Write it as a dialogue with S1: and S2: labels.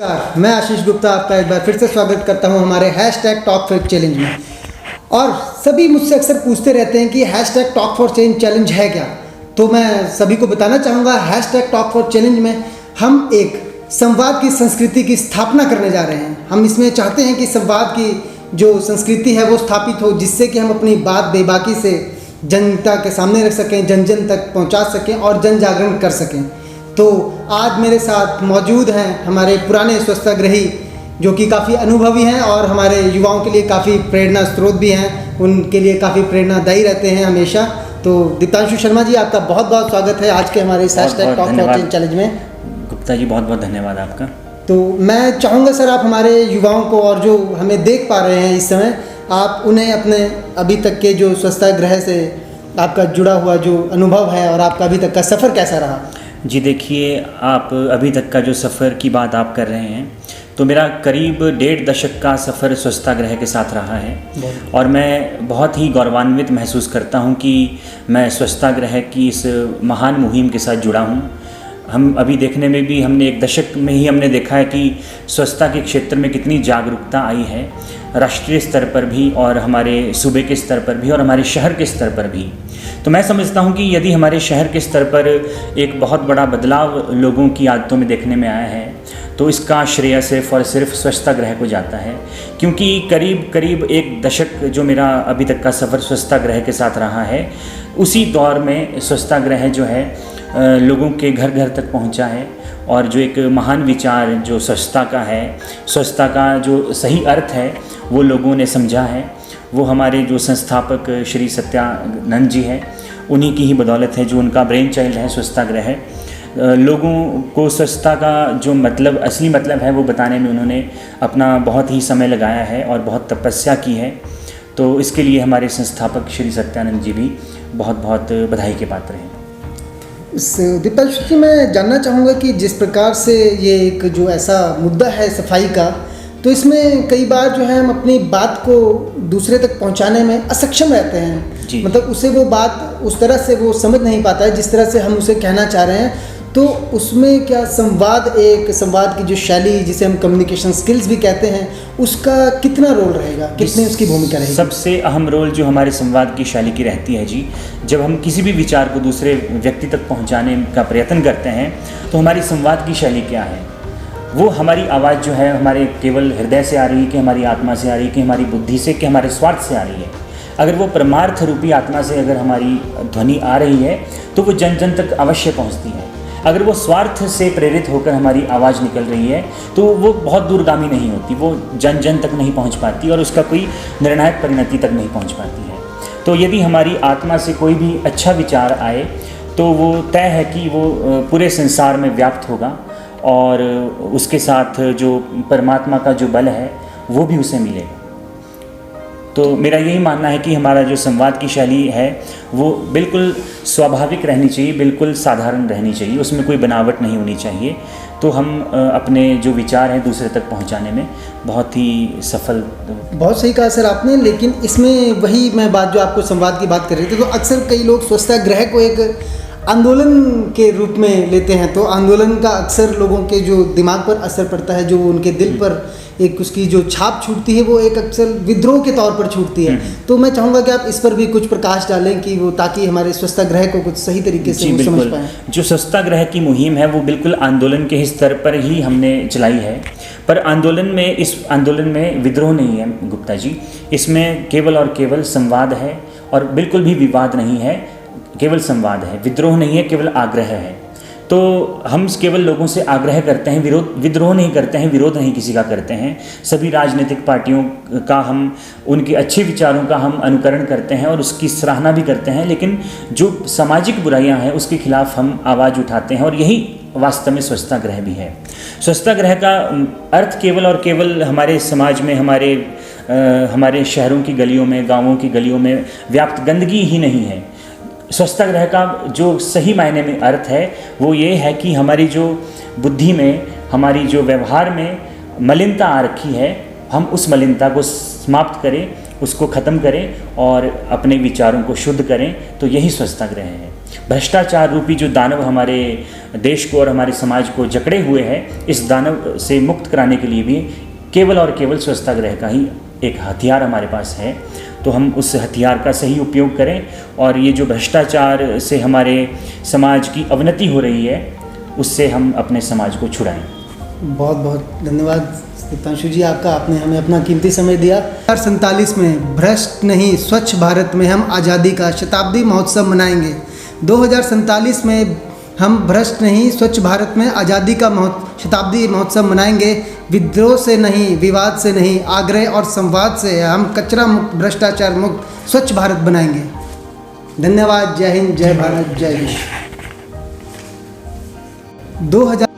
S1: नमस्कार, मैं आशीष गुप्ता आपका एक बार फिर से स्वागत करता हूं हमारे टॉक फॉर चैलेंज में। और सभी मुझसे अक्सर पूछते रहते हैं कि टॉक फॉर चेंज चैलेंज है क्या। तो मैं सभी को बताना चाहूँगा, टॉक फॉर चैलेंज में हम एक संवाद की संस्कृति की स्थापना करने जा रहे हैं। हम इसमें चाहते हैं कि संवाद की जो संस्कृति है वो स्थापित हो, जिससे कि हम अपनी बात बेबाकी से जनता के सामने रख सकें, जन जन तक पहुँचा सकें और जन जागरण कर सकें। तो आज मेरे साथ मौजूद हैं हमारे पुराने स्वच्छताग्रही जो कि काफ़ी अनुभवी हैं और हमारे युवाओं के लिए काफ़ी प्रेरणा स्रोत भी हैं, उनके लिए काफ़ी प्रेरणादायी रहते हैं हमेशा। तो दीप्तांशु शर्मा जी, आपका बहुत बहुत स्वागत है आज के हमारे टॉक फॉर चेंज चैलेंज में।
S2: गुप्ता जी, बहुत बहुत धन्यवाद आपका।
S1: तो मैं चाहूँगा सर, आप हमारे युवाओं को और जो हमें देख पा रहे हैं इस समय, आप उन्हें अपने अभी तक के जो स्वच्छतागृह से आपका जुड़ा हुआ जो अनुभव है और आपका अभी तक का सफ़र कैसा रहा।
S2: जी देखिए, आप अभी तक का जो सफ़र की बात आप कर रहे हैं, तो मेरा करीब 1.5 दशक का सफ़र स्वच्छतागृह के साथ रहा है और मैं बहुत ही गौरवान्वित महसूस करता हूं कि मैं स्वच्छतागृह की इस महान मुहिम के साथ जुड़ा हूं। हम अभी देखने में भी हमने 1 दशक में ही हमने देखा है कि स्वच्छता के क्षेत्र में कितनी जागरूकता आई है, राष्ट्रीय स्तर पर भी और हमारे सूबे के स्तर पर भी और हमारे शहर के स्तर पर भी। तो मैं समझता हूं कि यदि हमारे शहर के स्तर पर एक बहुत बड़ा बदलाव लोगों की आदतों में देखने में आया है, तो इसका श्रेय सिर्फ और सिर्फ स्वच्छतागृह को जाता है। क्योंकि करीब 1 दशक जो मेरा अभी तक का सफ़र स्वच्छतागृह के साथ रहा है, उसी दौर में स्वच्छतागृह जो है लोगों के घर घर तक पहुंचा है और जो एक महान विचार जो स्वच्छता का है, स्वच्छता का जो सही अर्थ है, वो लोगों ने समझा है। वो हमारे जो संस्थापक श्री सत्यानंद जी हैं, उन्हीं की ही बदौलत है, जो उनका ब्रेन चाइल्ड है स्वच्छतागृह। लोगों को स्वच्छता का जो मतलब, असली मतलब है, वो बताने में उन्होंने अपना बहुत ही समय लगाया है और बहुत तपस्या की है। तो इसके लिए हमारे संस्थापक श्री सत्यानंद जी भी बहुत बहुत बधाई के पात्र हैं।
S1: दीप्तांशु जी, मैं जानना चाहूँगा कि जिस प्रकार से ये एक जो ऐसा मुद्दा है सफाई का, तो इसमें कई बार जो है हम अपनी बात को दूसरे तक पहुंचाने में असक्षम रहते हैं। मतलब उसे वो बात उस तरह से वो समझ नहीं पाता है जिस तरह से हम उसे कहना चाह रहे हैं। तो उसमें क्या संवाद की जो शैली, जिसे हम कम्युनिकेशन स्किल्स भी कहते हैं, उसका कितना रोल रहेगा, कितनी उसकी भूमिका रहेगी?
S2: सबसे अहम रोल जो हमारे संवाद की शैली की रहती है जी, जब हम किसी भी विचार को दूसरे व्यक्ति तक पहुंचाने का प्रयत्न करते हैं, तो हमारी संवाद की शैली क्या है। वो हमारी आवाज़ जो है हमारे केवल हृदय से आ रही है कि हमारी आत्मा से आ रही है कि हमारी बुद्धि से, कि हमारे स्वार्थ से आ रही है। अगर वो परमार्थ रूपी आत्मा से अगर हमारी ध्वनि आ रही है, तो वो जन जन तक अवश्य पहुंचती है। अगर वो स्वार्थ से प्रेरित होकर हमारी आवाज़ निकल रही है, तो वो बहुत दूरगामी नहीं होती, वो जन जन तक नहीं पहुंच पाती और उसका कोई निर्णायक परिणति तक नहीं पहुंच पाती है। तो यदि हमारी आत्मा से कोई भी अच्छा विचार आए, तो वो तय है कि वो पूरे संसार में व्याप्त होगा और उसके साथ जो परमात्मा का जो बल है वो भी उसे मिलेगा। तो मेरा यही मानना है कि हमारा जो संवाद की शैली है वो बिल्कुल स्वाभाविक रहनी चाहिए, बिल्कुल साधारण रहनी चाहिए, उसमें कोई बनावट नहीं होनी चाहिए। तो हम अपने जो विचार हैं दूसरे तक पहुंचाने में बहुत ही सफल।
S1: बहुत सही कहा सर आपने। लेकिन इसमें वही मैं बात, जो आपको संवाद की बात कर रहे थे, तो अक्सर कई लोग स्वच्छतागृह को एक आंदोलन के रूप में लेते हैं। तो आंदोलन का अक्सर लोगों के जो दिमाग पर असर पड़ता है, जो उनके दिल पर एक उसकी जो छाप छूटती है, वो एक अक्सर विद्रोह के तौर पर छूटती है। तो मैं चाहूँगा कि आप इस पर भी कुछ प्रकाश डालें कि वो, ताकि हमारे स्वच्छतागृह को कुछ सही तरीके से समझ पाएं।
S2: जो स्वच्छतागृह की मुहिम है वो बिल्कुल आंदोलन के स्तर पर ही हमने चलाई है, पर इस आंदोलन में विद्रोह नहीं है गुप्ता जी। इसमें केवल और केवल संवाद है और बिल्कुल भी विवाद नहीं है, केवल संवाद है, विद्रोह नहीं है, केवल आग्रह है। तो हम केवल लोगों से आग्रह करते हैं, विद्रोह नहीं करते हैं, विरोध नहीं किसी का करते हैं। सभी राजनीतिक पार्टियों का हम, उनके अच्छे विचारों का हम अनुकरण करते हैं और उसकी सराहना भी करते हैं, लेकिन जो सामाजिक बुराइयां हैं उसके खिलाफ हम आवाज़ उठाते हैं। और यही वास्तव में स्वच्छतागृह भी है। स्वच्छतागृह का अर्थ केवल और केवल हमारे समाज में, हमारे शहरों की गलियों में, गाँवों की गलियों में व्याप्त गंदगी ही नहीं है। स्वच्छतागृह का जो सही मायने में अर्थ है वो ये है कि हमारी जो बुद्धि में, हमारी जो व्यवहार में मलिनता आ रखी है, हम उस मलिनता को समाप्त करें, उसको ख़त्म करें और अपने विचारों को शुद्ध करें। तो यही स्वच्छतागृह है। भ्रष्टाचार रूपी जो दानव हमारे देश को और हमारे समाज को जकड़े हुए है, इस दानव से मुक्त कराने के लिए भी केवल और केवल स्वच्छतागृह का ही एक हथियार हमारे पास है। तो हम उस हथियार का सही उपयोग करें और ये जो भ्रष्टाचार से हमारे समाज की अवनति हो रही है, उससे हम अपने समाज को छुड़ाएं।
S1: बहुत बहुत धन्यवाद दीपांशु जी आपका, आपने हमें अपना कीमती समय दिया। 2047 में भ्रष्ट नहीं स्वच्छ भारत में हम आज़ादी का शताब्दी महोत्सव मनाएंगे। 2047 में हम भ्रष्ट नहीं स्वच्छ भारत में आज़ादी का शताब्दी महोत्सव मनाएंगे। विद्रोह से नहीं, विवाद से नहीं, आग्रह और संवाद से हम कचरा मुक्त, भ्रष्टाचार मुक्त स्वच्छ भारत बनाएंगे। धन्यवाद। जय हिंद, जय भारत, जय विश्व। 2000